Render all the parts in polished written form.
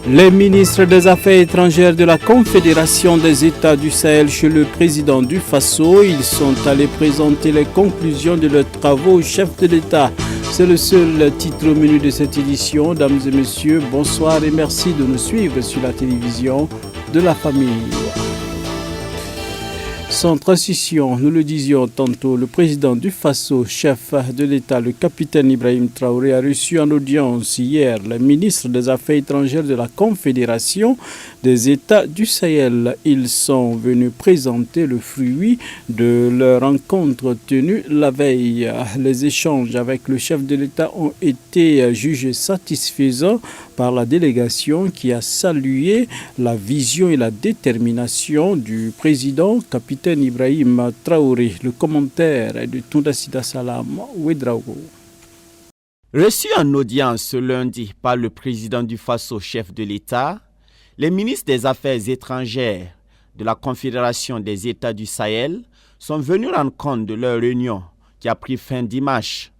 Les ministres des Affaires étrangères de la Confédération des États du Sahel chez le président du Faso, ils sont allés présenter les conclusions de leurs travaux au chef de l'État. C'est le seul titre au menu de cette édition. Dames et messieurs, bonsoir et merci de nous suivre sur la télévision de la famille. Sans transition, nous le disions tantôt, le président du Faso, chef de l'État, le capitaine Ibrahim Traoré, a reçu en audience hier le ministre des Affaires étrangères de la Confédération des États du Sahel. Ils sont venus présenter le fruit de leur rencontre tenue la veille. Les échanges avec le chef de l'État ont été jugés satisfaisants par la délégation qui a salué la vision et la détermination du président capitaine Ibrahim Traoré. Le commentaire est de Toundasida Salam Ouedraogo. Reçu en audience ce lundi par le président du Faso, chef de l'État, les ministres des Affaires étrangères de la Confédération des États du Sahel sont venus rendre compte de leur réunion qui a pris fin dimanche.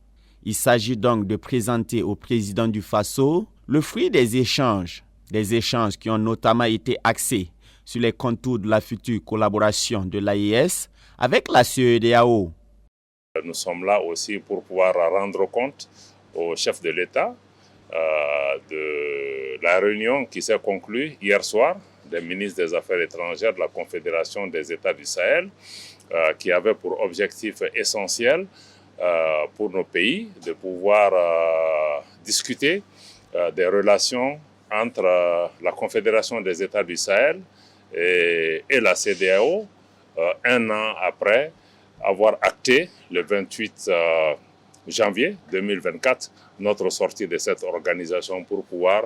Il s'agit donc de présenter au président du Faso le fruit des échanges qui ont notamment été axés sur les contours de la future collaboration de l'AES avec la CEDEAO. Nous sommes là aussi pour pouvoir rendre compte au chef de l'État de la réunion qui s'est conclue hier soir des ministres des Affaires étrangères de la Confédération des États du Sahel qui avait pour objectif essentiel pour nos pays de pouvoir discuter des relations entre la Confédération des États du Sahel et la CEDEAO, un an après avoir acté le 28 janvier 2024 notre sortie de cette organisation pour pouvoir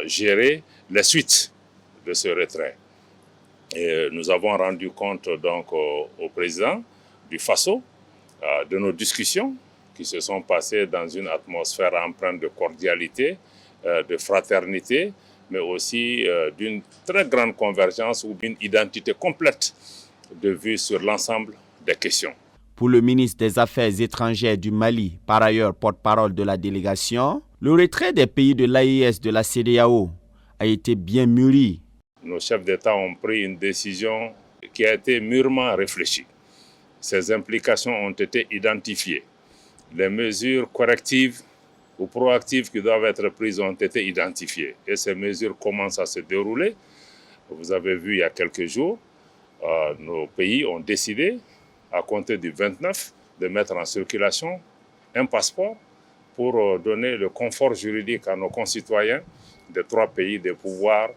gérer les suites de ce retrait. Et nous avons rendu compte donc au président du Faso de nos discussions qui se sont passées dans une atmosphère empreinte de cordialité, de fraternité, mais aussi d'une très grande convergence ou d'une identité complète de vue sur l'ensemble des questions. Pour le ministre des Affaires étrangères du Mali, par ailleurs porte-parole de la délégation, le retrait des pays de l'AES de la CEDEAO a été bien mûri. Nos chefs d'État ont pris une décision qui a été mûrement réfléchie. Ces implications ont été identifiées. Les mesures correctives ou proactives qui doivent être prises ont été identifiées. Et ces mesures commencent à se dérouler. Vous avez vu il y a quelques jours, nos pays ont décidé, à compter du 29, de mettre en circulation un passeport pour donner le confort juridique à nos concitoyens des trois pays de pouvoir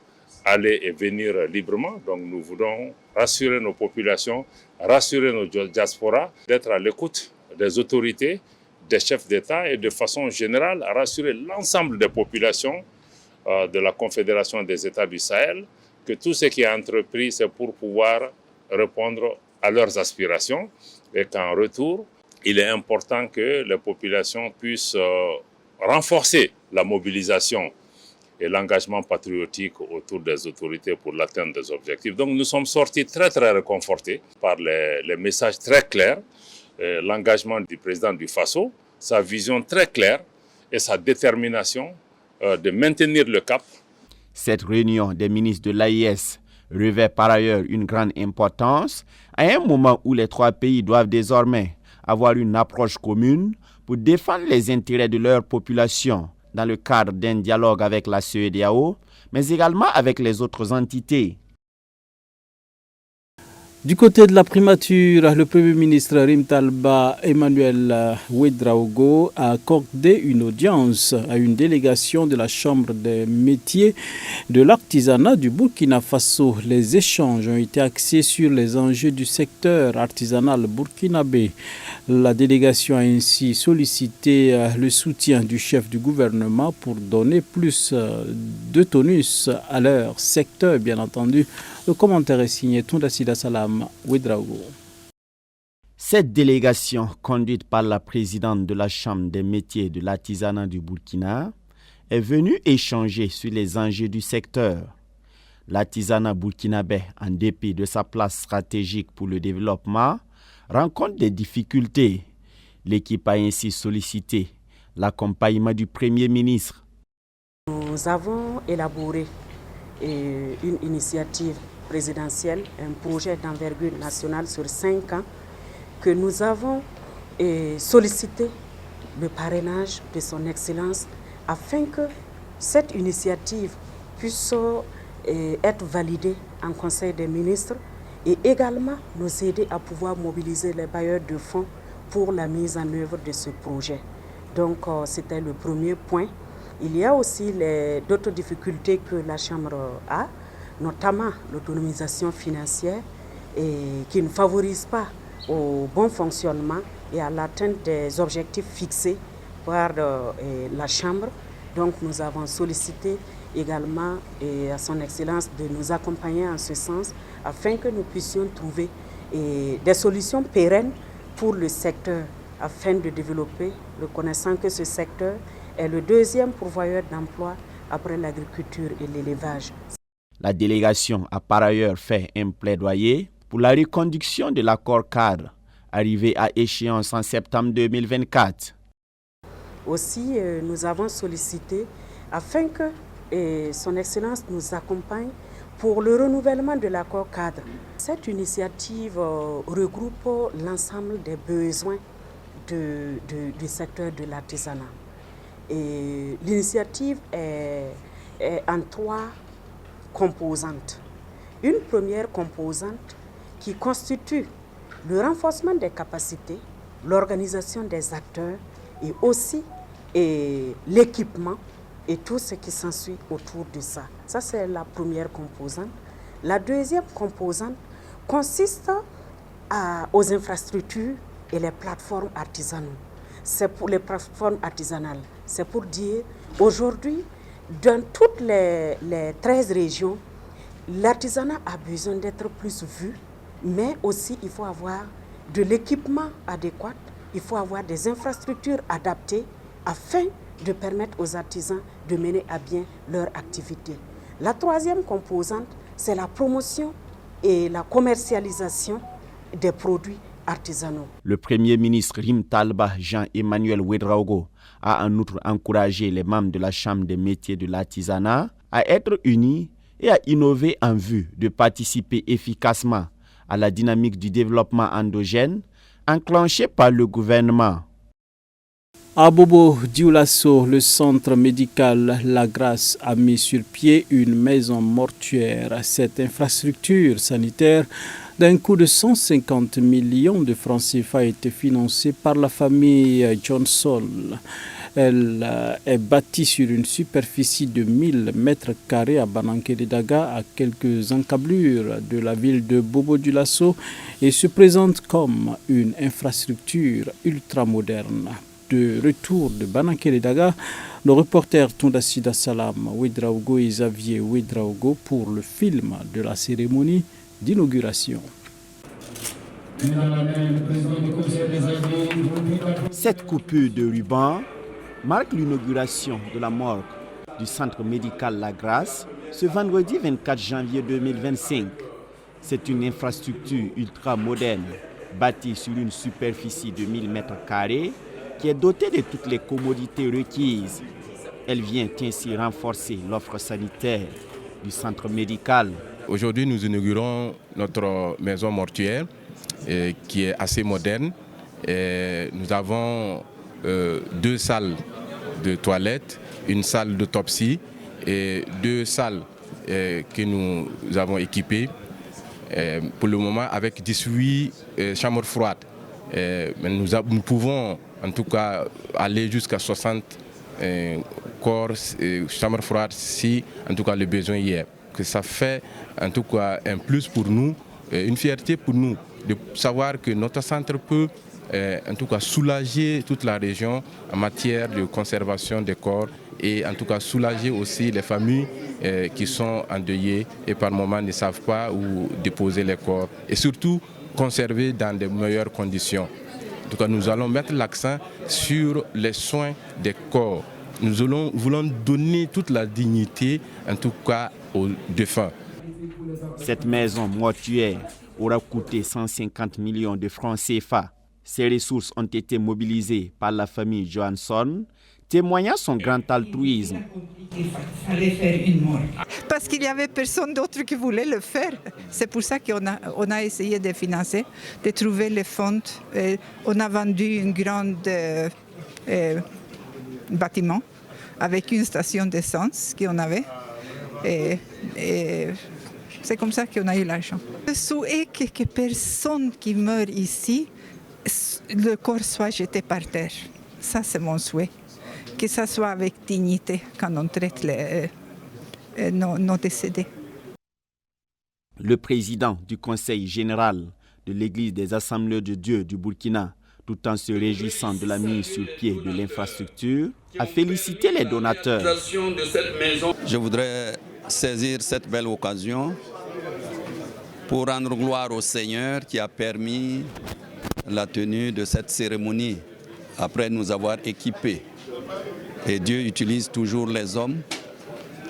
aller et venir librement. Donc nous voulons rassurer nos populations, rassurer nos diasporas, d'être à l'écoute des autorités, des chefs d'État et de façon générale à rassurer l'ensemble des populations de la Confédération des États du Sahel que tout ce qui est entrepris, c'est pour pouvoir répondre à leurs aspirations et qu'en retour, il est important que les populations puissent renforcer la mobilisation et l'engagement patriotique autour des autorités pour l'atteinte des objectifs. Donc nous sommes sortis très réconfortés par les messages très clairs, l'engagement du président du Faso, sa vision très claire et sa détermination de maintenir le cap. Cette réunion des ministres de l'AES revêt par ailleurs une grande importance à un moment où les trois pays doivent désormais avoir une approche commune pour défendre les intérêts de leur population dans le cadre d'un dialogue avec la CEDEAO, mais également avec les autres entités. Du côté de la primature, le Premier ministre Rimtalba Emmanuel Ouedraogo a accordé une audience à une délégation de la Chambre des métiers de l'artisanat du Burkina Faso. Les échanges ont été axés sur les enjeux du secteur artisanal burkinabé. La délégation a ainsi sollicité le soutien du chef du gouvernement pour donner plus de tonus à leur secteur, bien entendu. Le commentaire est signé Toundasida Salam Ouedraogo. Cette délégation, conduite par la présidente de la Chambre des métiers de l'artisanat du Burkina, est venue échanger sur les enjeux du secteur. L'artisanat burkinabé, en dépit de sa place stratégique pour le développement, rencontre des difficultés. L'équipe a ainsi sollicité l'accompagnement du Premier ministre. Nous nous avons élaboré une initiative présidentielle, un projet d'envergure nationale sur 5 ans, que nous avons sollicité le parrainage de son Excellence afin que cette initiative puisse être validée en Conseil des ministres et également nous aider à pouvoir mobiliser les bailleurs de fonds pour la mise en œuvre de ce projet. Donc c'était le premier point. Il y a aussi d'autres difficultés que la Chambre a, notamment l'autonomisation financière qui ne favorise pas au bon fonctionnement et à l'atteinte des objectifs fixés par la Chambre. Donc nous avons sollicité également à son Excellence de nous accompagner en ce sens afin que nous puissions trouver des solutions pérennes pour le secteur afin de développer, reconnaissant que ce secteur est le deuxième pourvoyeur d'emploi après l'agriculture et l'élevage. La délégation a par ailleurs fait un plaidoyer pour la reconduction de l'accord cadre arrivé à échéance en septembre 2024. Aussi, nous avons sollicité afin que son Excellence nous accompagne pour le renouvellement de l'accord cadre. Cette initiative regroupe l'ensemble des besoins du secteur de l'artisanat. Et l'initiative est en 3 composantes. Une première composante qui constitue le renforcement des capacités, l'organisation des acteurs et aussi l'équipement et tout ce qui s'ensuit autour de ça. Ça, c'est la première composante. La deuxième composante consiste aux infrastructures et les plateformes artisanales. C'est pour les plateformes artisanales. C'est pour dire, aujourd'hui, dans toutes les 13 régions, l'artisanat a besoin d'être plus vu, mais aussi il faut avoir de l'équipement adéquat, il faut avoir des infrastructures adaptées afin de permettre aux artisans de mener à bien leur activité. La troisième composante, c'est la promotion et la commercialisation des produits artisanaux. Le Premier ministre Rim Talba Jean-Emmanuel Ouedraogo a en outre encouragé les membres de la Chambre des métiers de l'artisanat à être unis et à innover en vue de participer efficacement à la dynamique du développement endogène enclenchée par le gouvernement. À Bobo Dioulasso, le centre médical La Grâce a mis sur pied une maison mortuaire. Cette infrastructure sanitaire d'un coût de 150 millions de francs CFA a été financée par la famille Johnson. Elle est bâtie sur une superficie de 1000 mètres carrés à Bananké-Daga, à quelques encablures de la ville de Bobo Dioulasso, et se présente comme une infrastructure ultramoderne. De retour de Bananké-Daga, le reporter Tondasida Salam Ouedraogo et Xavier Ouedraogo pour le film de la cérémonie d'inauguration. Cette coupure de ruban marque l'inauguration de la morgue du centre médical La Grâce ce vendredi 24 janvier 2025. C'est une infrastructure ultra moderne bâtie sur une superficie de 1000 mètres carrés qui est dotée de toutes les commodités requises. Elle vient ainsi renforcer l'offre sanitaire du centre médical. Aujourd'hui, nous inaugurons notre maison mortuaire qui est assez moderne. Nous avons 2 salles de toilettes, une salle d'autopsie et 2 salles que nous avons équipées pour le moment avec 18 chambres froides. Mais nous pouvons en tout cas aller jusqu'à 60 corps chambres froides si en tout cas le besoin y est. Que ça fait en tout cas un plus pour nous, une fierté pour nous de savoir que notre centre peut en tout cas soulager toute la région en matière de conservation des corps et en tout cas soulager aussi les familles qui sont endeuillées et par moments ne savent pas où déposer les corps et surtout conserver dans de meilleures conditions. En tout cas, nous allons mettre l'accent sur les soins des corps. Nous voulons donner toute la dignité, en tout cas, aux défunts. Cette maison mortuaire aura coûté 150 millions de francs CFA. Ces ressources ont été mobilisées par la famille Johansson, témoignant son grand altruisme. Il fallait faire une morgue. Parce qu'il n'y avait personne d'autre qui voulait le faire. C'est pour ça qu'on a essayé de financer, de trouver les fonds. On a vendu un grand bâtiment avec une station d'essence qu'on avait. Et c'est comme ça qu'on a eu l'argent. Je souhaite que personne qui meurt ici, le corps soit jeté par terre. Ça, c'est mon souhait. Que ça soit avec dignité quand on traite nos décédés. Le président du Conseil général de l'Église des Assemblées de Dieu du Burkina, tout en se réjouissant de la mise sur pied de l'infrastructure, a félicité les donateurs. Je voudrais saisir cette belle occasion pour rendre gloire au Seigneur qui a permis la tenue de cette cérémonie après nous avoir équipés. Et Dieu utilise toujours les hommes.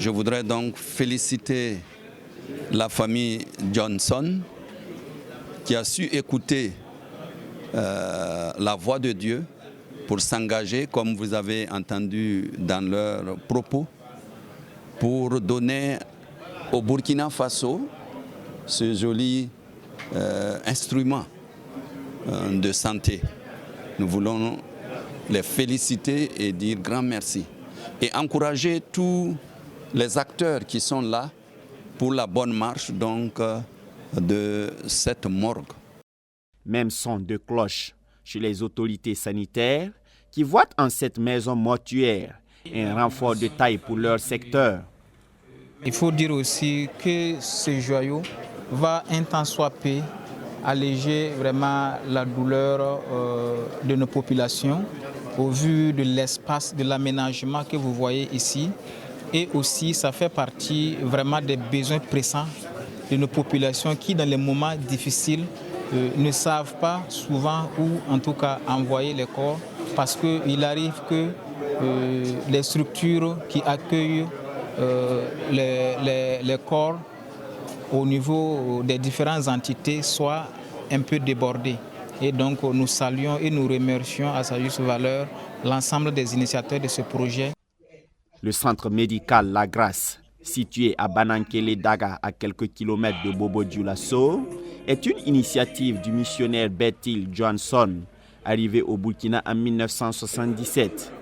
Je voudrais donc féliciter la famille Johnson qui a su écouter la voix de Dieu pour s'engager, comme vous avez entendu dans leurs propos, pour donner au Burkina Faso ce joli instrument de santé. Nous voulons les féliciter et dire grand merci. Et encourager tous les acteurs qui sont là pour la bonne marche donc, de cette morgue. Même son de cloche chez les autorités sanitaires qui voient en cette maison mortuaire un renfort de taille pour leur secteur. Il faut dire aussi que ce joyau va un temps soit peu alléger vraiment la douleur de nos populations au vu de l'espace, de l'aménagement que vous voyez ici. Et aussi, ça fait partie vraiment des besoins pressants de nos populations qui, dans les moments difficiles, ne savent pas souvent où, en tout cas, envoyer les corps parce qu'il arrive que les structures qui accueillent les corps au niveau des différentes entités soient un peu débordées. Et donc nous saluons et nous remercions à sa juste valeur l'ensemble des initiateurs de ce projet. Le centre médical La Grâce, situé à Banankele-Daga à quelques kilomètres de Bobo-Dioulasso, est une initiative du missionnaire Bertil Johnson, arrivé au Burkina en 1977.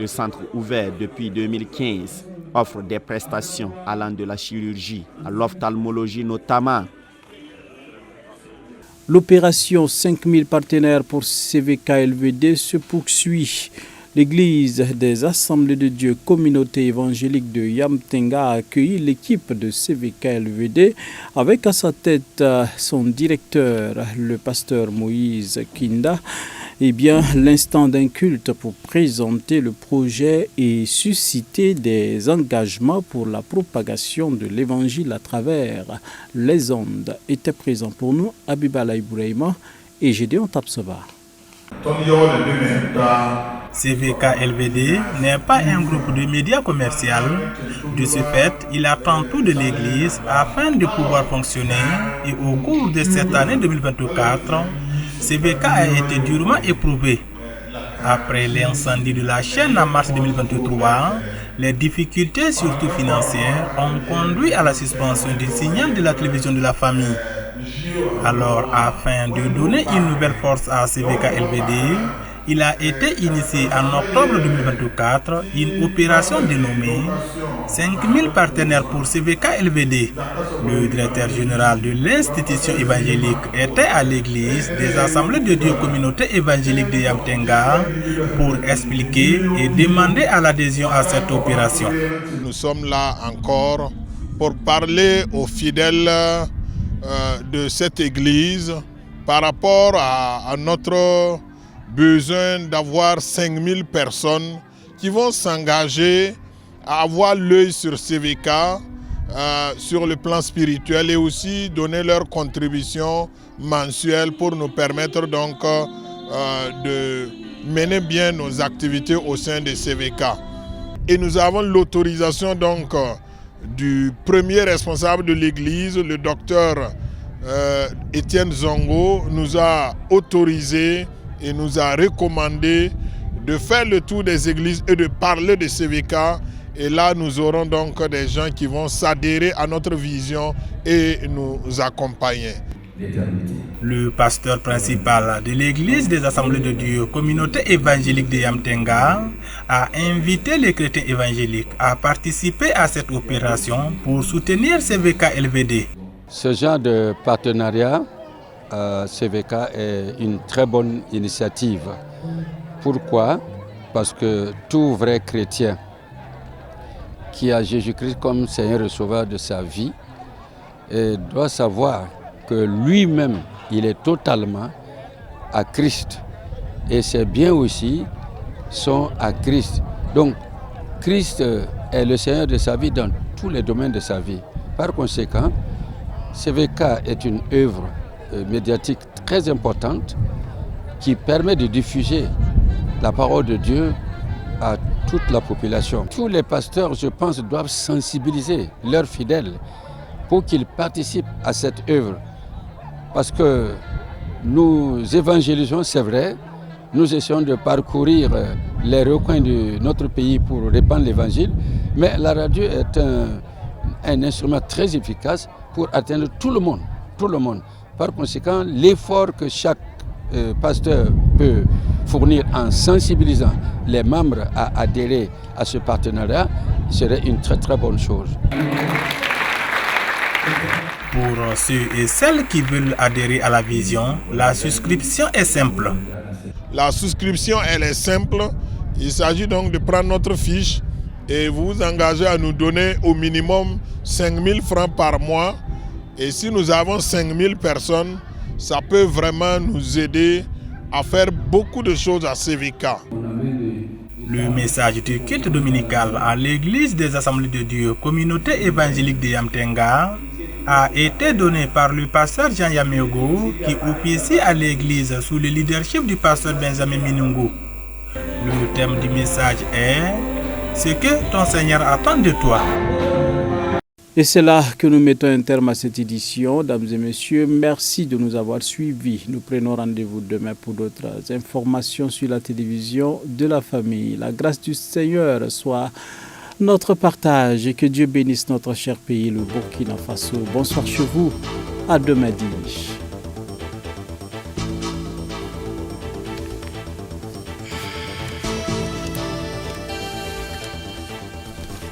Le centre, ouvert depuis 2015, offre des prestations allant de la chirurgie à l'ophtalmologie notamment. L'opération 5000 partenaires pour CVK-LVD se poursuit. L'Église des Assemblées de Dieu, communauté évangélique de Yamtenga, a accueilli l'équipe de CVK-LVD avec à sa tête son directeur, le pasteur Moïse Kinda. L'instant d'un culte pour présenter le projet et susciter des engagements pour la propagation de l'évangile à travers les ondes était présent pour nous Abibala Ibrahima et Gédéon Tapsova. CVK-LVD n'est pas un groupe de médias commerciaux. De ce fait, il attend tout de l'Église afin de pouvoir fonctionner et au cours de cette année 2024, CVK a été durement éprouvé. Après l'incendie de la chaîne en mars 2023, les difficultés, surtout financières, ont conduit à la suspension du signal de la télévision de la famille. Alors, afin de donner une nouvelle force à CVK-LVD, il a été initié en octobre 2024 une opération dénommée 5000 partenaires pour CVK-LVD. Le directeur général de l'institution évangélique était à l'église des Assemblées de Dieu communauté évangélique de Yamtenga pour expliquer et demander à l'adhésion à cette opération. Nous sommes là encore pour parler aux fidèles de cette église par rapport à notre besoin d'avoir 5000 personnes qui vont s'engager à avoir l'œil sur CVK, sur le plan spirituel et aussi donner leur contribution mensuelle pour nous permettre donc de mener bien nos activités au sein de CVK. Et nous avons l'autorisation donc du premier responsable de l'église, le docteur Étienne Zongo, nous a autorisé et nous a recommandé de faire le tour des églises et de parler de CVK. Et là, nous aurons donc des gens qui vont s'adhérer à notre vision et nous accompagner. Le pasteur principal de l'église des Assemblées de Dieu, communauté évangélique de Yamtenga, a invité les chrétiens évangéliques à participer à cette opération pour soutenir CVK LVD. Ce genre de partenariat CVK est une très bonne initiative. Pourquoi? Parce que tout vrai chrétien qui a Jésus-Christ comme Seigneur et Sauveur de sa vie doit savoir que lui-même, il est totalement à Christ. Et ses biens aussi sont à Christ. Donc, Christ est le Seigneur de sa vie dans tous les domaines de sa vie. Par conséquent, CVK est une œuvre médiatique très importante qui permet de diffuser la parole de Dieu à toute la population. Tous les pasteurs, je pense, doivent sensibiliser leurs fidèles pour qu'ils participent à cette œuvre. Parce que nous évangélisons, c'est vrai, nous essayons de parcourir les recoins de notre pays pour répandre l'évangile, mais la radio est un instrument très efficace pour atteindre tout le monde. Par conséquent, l'effort que chaque pasteur peut fournir en sensibilisant les membres à adhérer à ce partenariat serait une très très bonne chose. Pour ceux et celles qui veulent adhérer à la vision, la souscription est simple. La souscription, elle est simple. Il s'agit donc de prendre notre fiche et vous vous engagez à nous donner au minimum 5 000 francs par mois. Et si nous avons 5 000 personnes, ça peut vraiment nous aider à faire beaucoup de choses à CVK. Le message du culte dominical à l'église des Assemblées de Dieu, communauté évangélique de Yamtenga, a été donné par le pasteur Jean Yameogo qui officie à l'église sous le leadership du pasteur Benjamin Minungu. Le thème du message est « Ce que ton Seigneur attend de toi ». Et c'est là que nous mettons un terme à cette édition. Dames et messieurs, merci de nous avoir suivis. Nous prenons rendez-vous demain pour d'autres informations sur la télévision de la famille. La grâce du Seigneur soit notre partage et que Dieu bénisse notre cher pays, le Burkina Faso. Bonsoir chez vous. À demain dimanche.